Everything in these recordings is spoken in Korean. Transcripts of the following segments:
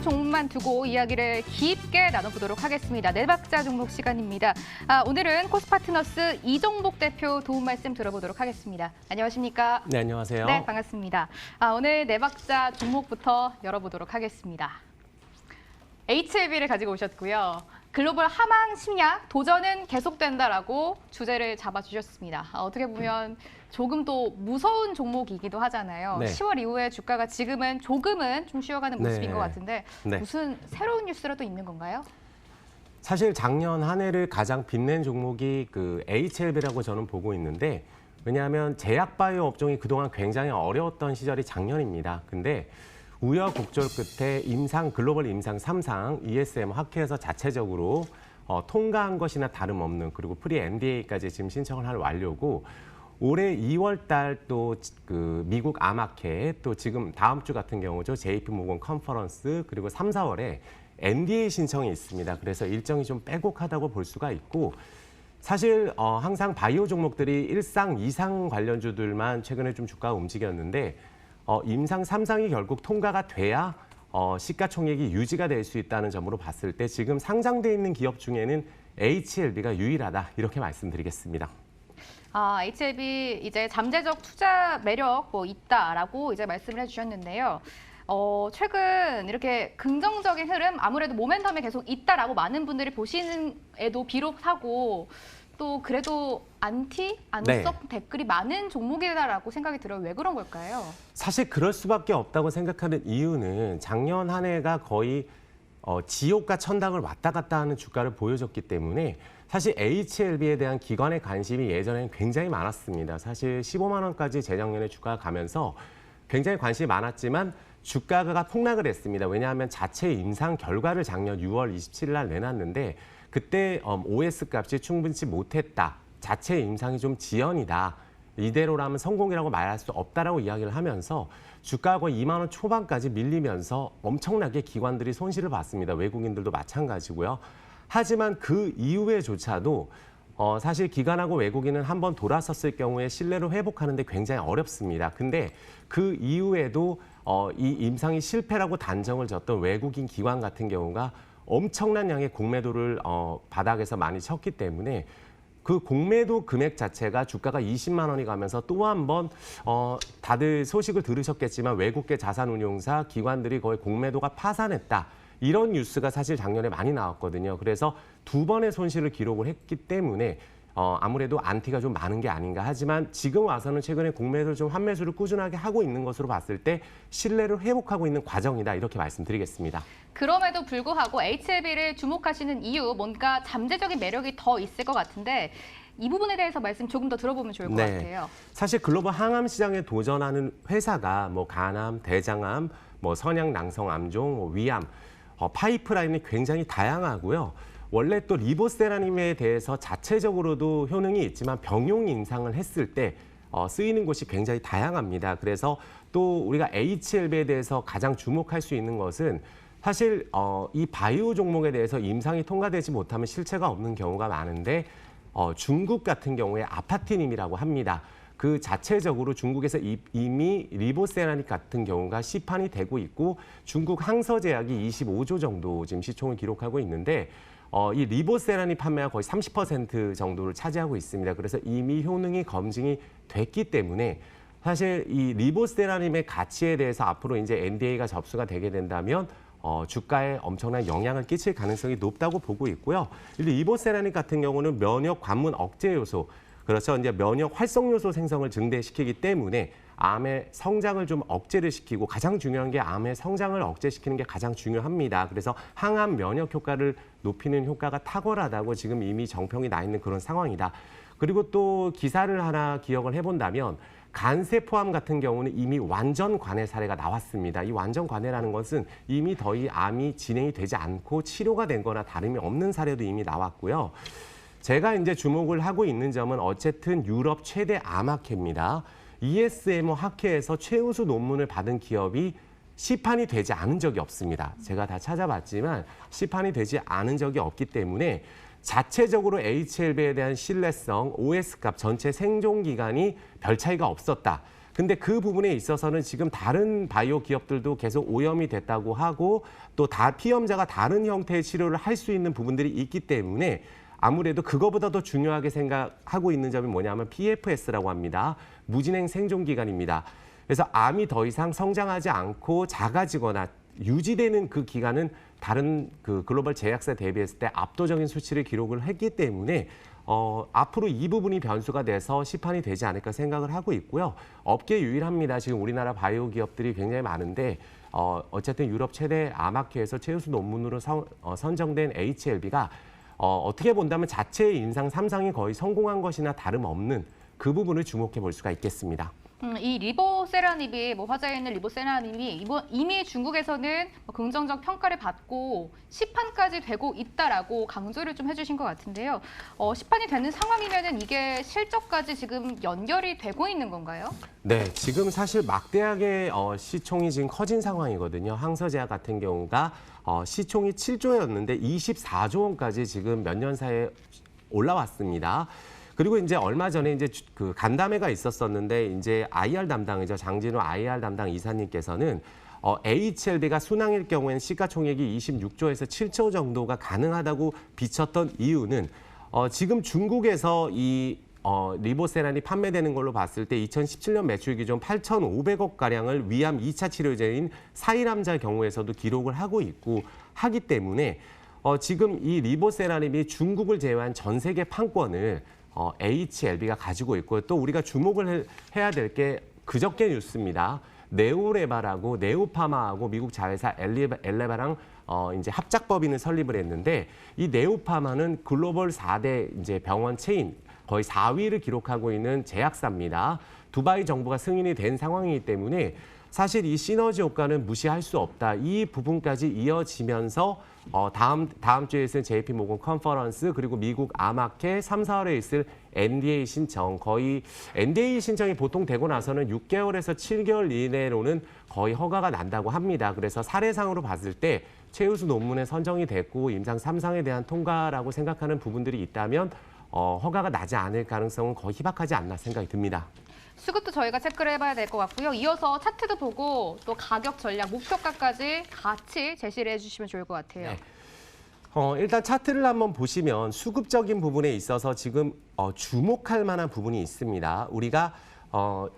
종목만 두고 이야기를 깊게 나눠보도록 하겠습니다. 네 박자 종목 시간입니다. 오늘은 코스파트너스 이종복 대표 도움 말씀 들어보도록 하겠습니다. 안녕하십니까? 네, 안녕하세요. 네, 반갑습니다. 오늘 네 박자 종목부터 열어보도록 하겠습니다. HLB를 가지고 오셨고요. 글로벌 하망 심리학 도전은 계속된다라고 주제를 잡아주셨습니다. 어떻게 보면 조금 또 무서운 종목이기도 하잖아요. 네. 10월 이후에 주가가 지금은 조금은 좀 쉬어가는 모습인 것 같은데 네. 무슨 새로운 뉴스라도 있는 건가요? 사실 작년 한 해를 가장 빛낸 종목이 그 HLB라고 저는 보고 있는데, 왜냐하면 제약바이오 업종이 그동안 굉장히 어려웠던 시절이 작년입니다. 근데 우여곡절 끝에 글로벌 임상 3상 ESM 학회에서 자체적으로 통과한 것이나 다름없는, 그리고 프리 NDA까지 지금 신청을 할 완료고, 올해 2월 달 또 그 미국 암학회, 또 지금 다음 주 같은 경우죠, JP 모건 컨퍼런스, 그리고 3, 4월에 NDA 신청이 있습니다. 그래서 일정이 좀 빼곡하다고 볼 수가 있고, 사실 항상 바이오 종목들이 1상, 2상 관련주들만 최근에 좀 주가가 움직였는데, 임상 3상이 결국 통과가 돼야 시가총액이 유지가 될 수 있다는 점으로 봤을 때 지금 상장돼 있는 기업 중에는 HLB가 유일하다, 이렇게 말씀드리겠습니다. HLB 이제 잠재적 투자 매력 있다라고 이제 말씀을 해주셨는데요. 최근 이렇게 긍정적인 흐름, 아무래도 모멘텀이 계속 있다라고 많은 분들이 보시는에도 비롯하고 또 그래도 안석 댓글이 많은 종목이다라고 생각이 들어요. 왜 그런 걸까요? 사실 그럴 수밖에 없다고 생각하는 이유는 작년 한 해가 거의 지옥과 천당을 왔다 갔다 하는 주가를 보여줬기 때문에 사실 HLB에 대한 기관의 관심이 예전에는 굉장히 많았습니다. 사실 15만 원까지 재작년에 주가가 가면서 굉장히 관심이 많았지만 주가가 폭락을 했습니다. 왜냐하면 자체 임상 결과를 작년 6월 27일 날 내놨는데 그때 OS 값이 충분치 못했다. 자체 임상이 좀 지연이다. 이대로라면 성공이라고 말할 수 없다라고 이야기를 하면서 주가가 거의 2만 원 초반까지 밀리면서 엄청나게 기관들이 손실을 봤습니다. 외국인들도 마찬가지고요. 하지만 그 이후에조차도 사실 기관하고 외국인은 한번 돌아섰을 경우에 신뢰를 회복하는 데 굉장히 어렵습니다. 근데 그 이후에도 이 임상이 실패라고 단정을 졌던 외국인 기관 같은 경우가 엄청난 양의 공매도를 바닥에서 많이 쳤기 때문에 그 공매도 금액 자체가 주가가 20만 원이 가면서 또 한 번 다들 소식을 들으셨겠지만 외국계 자산운용사 기관들이 거의 공매도가 파산했다. 이런 뉴스가 사실 작년에 많이 나왔거든요. 그래서 두 번의 손실을 기록을 했기 때문에 아무래도 안티가 좀 많은 게 아닌가. 하지만 지금 와서는 최근에 공매도를 좀 환매수를 꾸준하게 하고 있는 것으로 봤을 때 신뢰를 회복하고 있는 과정이다. 이렇게 말씀드리겠습니다. 그럼에도 불구하고 HLB를 주목하시는 이유, 뭔가 잠재적인 매력이 더 있을 것 같은데 이 부분에 대해서 말씀 조금 더 들어보면 좋을 것 같아요. 사실 글로벌 항암 시장에 도전하는 회사가 간암, 대장암, 선양, 낭성, 암종, 위암, 파이프라인이 굉장히 다양하고요. 원래 또 리보세라님에 대해서 자체적으로도 효능이 있지만 병용 임상을 했을 때 쓰이는 곳이 굉장히 다양합니다. 그래서 또 우리가 HLB에 대해서 가장 주목할 수 있는 것은 사실 이 바이오 종목에 대해서 임상이 통과되지 못하면 실체가 없는 경우가 많은데 중국 같은 경우에 아파티님이라고 합니다. 그 자체적으로 중국에서 이미 리보세라닉 같은 경우가 시판이 되고 있고 중국 항서제약이 25조 정도 지금 시총을 기록하고 있는데 이 리보세라닉 판매가 거의 30% 정도를 차지하고 있습니다. 그래서 이미 효능이 검증이 됐기 때문에 사실 이 리보세라님의 가치에 대해서 앞으로 이제 NDA가 접수가 되게 된다면 주가에 엄청난 영향을 끼칠 가능성이 높다고 보고 있고요. 리보세라닉 같은 경우는 면역 관문 억제 요소, 그렇죠. 이제 면역 활성 요소 생성을 증대시키기 때문에 암의 성장을 좀 억제를 시키고, 가장 중요한 게 암의 성장을 억제시키는 게 가장 중요합니다. 그래서 항암 면역 효과를 높이는 효과가 탁월하다고 지금 이미 정평이 나 있는 그런 상황이다. 그리고 또 기사를 하나 기억을 해본다면 간세포암 같은 경우는 이미 완전 관해 사례가 나왔습니다. 이 완전 관해라는 것은 이미 더 이 암이 진행이 되지 않고 치료가 된 거나 다름이 없는 사례도 이미 나왔고요. 제가 이제 주목을 하고 있는 점은 어쨌든 유럽 최대 암학회입니다. ESM 학회에서 최우수 논문을 받은 기업이 시판이 되지 않은 적이 없습니다. 제가 다 찾아봤지만 시판이 되지 않은 적이 없기 때문에 자체적으로 HLB에 대한 신뢰성, OS값 전체 생존 기간이 별 차이가 없었다. 근데 그 부분에 있어서는 지금 다른 바이오 기업들도 계속 오염이 됐다고 하고 또 피험자가 다른 형태의 치료를 할 수 있는 부분들이 있기 때문에 아무래도 그거보다 더 중요하게 생각하고 있는 점이 뭐냐면 PFS라고 합니다. 무진행 생존 기간입니다. 그래서 암이 더 이상 성장하지 않고 작아지거나 유지되는 그 기간은 다른 그 글로벌 제약사 대비했을 때 압도적인 수치를 기록을 했기 때문에 앞으로 이 부분이 변수가 돼서 시판이 되지 않을까 생각을 하고 있고요. 업계 유일합니다. 지금 우리나라 바이오 기업들이 굉장히 많은데 어쨌든 유럽 최대 암학회에서 최우수 논문으로 선정된 HLB가 어떻게 본다면 자체의 임상 3상이 거의 성공한 것이나 다름없는 그 부분을 주목해 볼 수가 있겠습니다. 이 리보세라닙이 화제에 있는 리보세라닙이 이미 중국에서는 긍정적 평가를 받고 시판까지 되고 있다라고 강조를 좀 해주신 것 같은데요. 시판이 되는 상황이면은 이게 실적까지 지금 연결이 되고 있는 건가요? 네, 지금 사실 막대하게 시총이 지금 커진 상황이거든요. 항서제약 같은 경우가 시총이 7조였는데 24조 원까지 지금 몇 년 사이에 올라왔습니다. 그리고 이제 얼마 전에 이제 그 간담회가 있었었는데 이제 IR 담당이죠. 장진호 IR 담당 이사님께서는 HLB가 순항일 경우에는 시가총액이 26조에서 7조 정도가 가능하다고 비쳤던 이유는 지금 중국에서 이 리보세란이 판매되는 걸로 봤을 때 2017년 매출 기준 8,500억 가량을 위암 2차 치료제인 사일암자 경우에서도 기록을 하고 있고 하기 때문에 지금 이 리보세라닙이 중국을 제외한 전 세계 판권을 HLB가 가지고 있고 또 우리가 주목을 해야 될 게 그저께 뉴스입니다. 네오레바라고 네오파마하고 미국 자회사 엘레바랑 이제 합작법인을 설립을 했는데 이 네오파마는 글로벌 4대 이제 병원 체인 거의 4위를 기록하고 있는 제약사입니다. 두바이 정부가 승인이 된 상황이기 때문에 사실 이 시너지 효과는 무시할 수 없다. 이 부분까지 이어지면서 다음 주에 있을 JP모건 컨퍼런스 그리고 미국 암학회 3, 4월에 있을 NDA 신청 거의 NDA 신청이 보통 되고 나서는 6개월에서 7개월 이내로는 거의 허가가 난다고 합니다. 그래서 사례상으로 봤을 때 최우수 논문에 선정이 됐고 임상 3상에 대한 통과라고 생각하는 부분들이 있다면 허가가 나지 않을 가능성은 거의 희박하지 않나 생각이 듭니다. 수급도 저희가 체크를 해봐야 될 것 같고요. 이어서 차트도 보고 또 가격 전략, 목표가까지 같이 제시를 해주시면 좋을 것 같아요. 네. 일단 차트를 한번 보시면 수급적인 부분에 있어서 지금 주목할 만한 부분이 있습니다. 우리가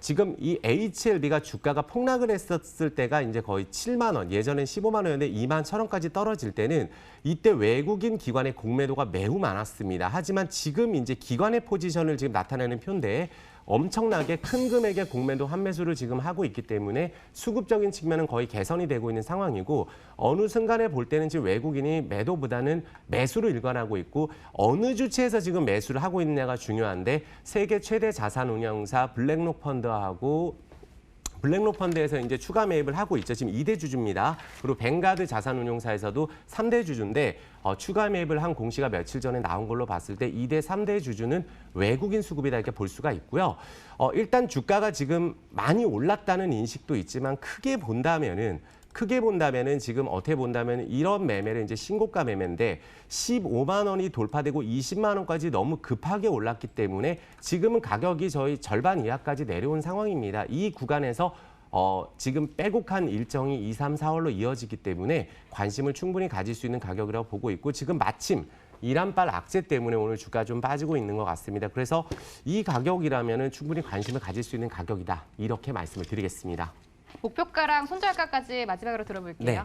지금 이 HLB가 주가가 폭락을 했었을 때가 이제 거의 7만 원, 예전엔 15만 원이었는데 2만 1천 원까지 떨어질 때는 이때 외국인 기관의 공매도가 매우 많았습니다. 하지만 지금 이제 기관의 포지션을 지금 나타내는 표인데 엄청나게 큰 금액의 공매도 환매수를 지금 하고 있기 때문에 수급적인 측면은 거의 개선이 되고 있는 상황이고 어느 순간에 볼 때는 지금 외국인이 매도보다는 매수를 일관하고 있고 어느 주체에서 지금 매수를 하고 있느냐가 중요한데 세계 최대 자산 운용사 블랙록 펀드에서 이제 추가 매입을 하고 있죠. 지금 2대 주주입니다. 그리고 뱅가드 자산운용사에서도 3대 주주인데 추가 매입을 한 공시가 며칠 전에 나온 걸로 봤을 때 2대 3대 주주는 외국인 수급이다 이렇게 볼 수가 있고요. 일단 주가가 지금 많이 올랐다는 인식도 있지만 크게 본다면은 지금 어떻게 본다면 이런 매매를 이제 신고가 매매인데 15만 원이 돌파되고 20만 원까지 너무 급하게 올랐기 때문에 지금은 가격이 저희 절반 이하까지 내려온 상황입니다. 이 구간에서 지금 빼곡한 일정이 2, 3, 4월로 이어지기 때문에 관심을 충분히 가질 수 있는 가격이라고 보고 있고 지금 마침 이란발 악재 때문에 오늘 주가 좀 빠지고 있는 것 같습니다. 그래서 이 가격이라면 충분히 관심을 가질 수 있는 가격이다. 이렇게 말씀을 드리겠습니다. 목표가랑 손절가까지 마지막으로 들어볼게요. 네.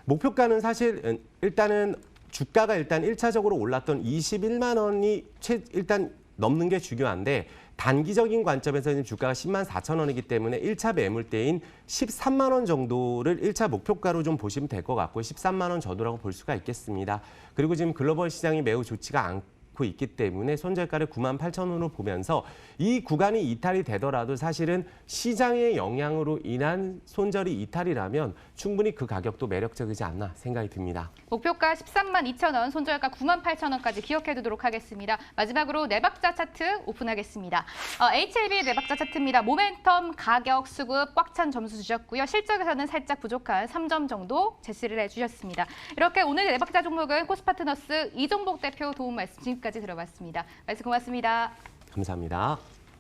목표가는 사실 일단은 주가가 일단 1차적으로 올랐던 21만 원이 일단 넘는 게 중요한데 단기적인 관점에서는 주가가 10만 4천 원이기 때문에 1차 매물대인 13만 원 정도를 1차 목표가로 좀 보시면 될 것 같고 13만 원 저도라고 볼 수가 있겠습니다. 그리고 지금 글로벌 시장이 매우 좋지가 않고 있기 때문에 손절가를 9만 8천 원으로 보면서 이 구간이 이탈이 되더라도 사실은 시장의 영향으로 인한 손절이 이탈이라면 충분히 그 가격도 매력적이지 않나 생각이 듭니다. 목표가 13만 2천 원, 손절가 9만 8천 원까지 기억해두도록 하겠습니다. 마지막으로 네 박자 차트 오픈하겠습니다. HLB 네 박자 차트입니다. 모멘텀, 가격, 수급 꽉 찬 점수 주셨고요. 실적에서는 살짝 부족한 3점 정도 제시를 해주셨습니다. 이렇게 오늘 네 박자 종목은 코스파트너스 이종복 대표 도움 말씀 지금까지 들어봤습니다. 말씀 고맙습니다. 감사합니다.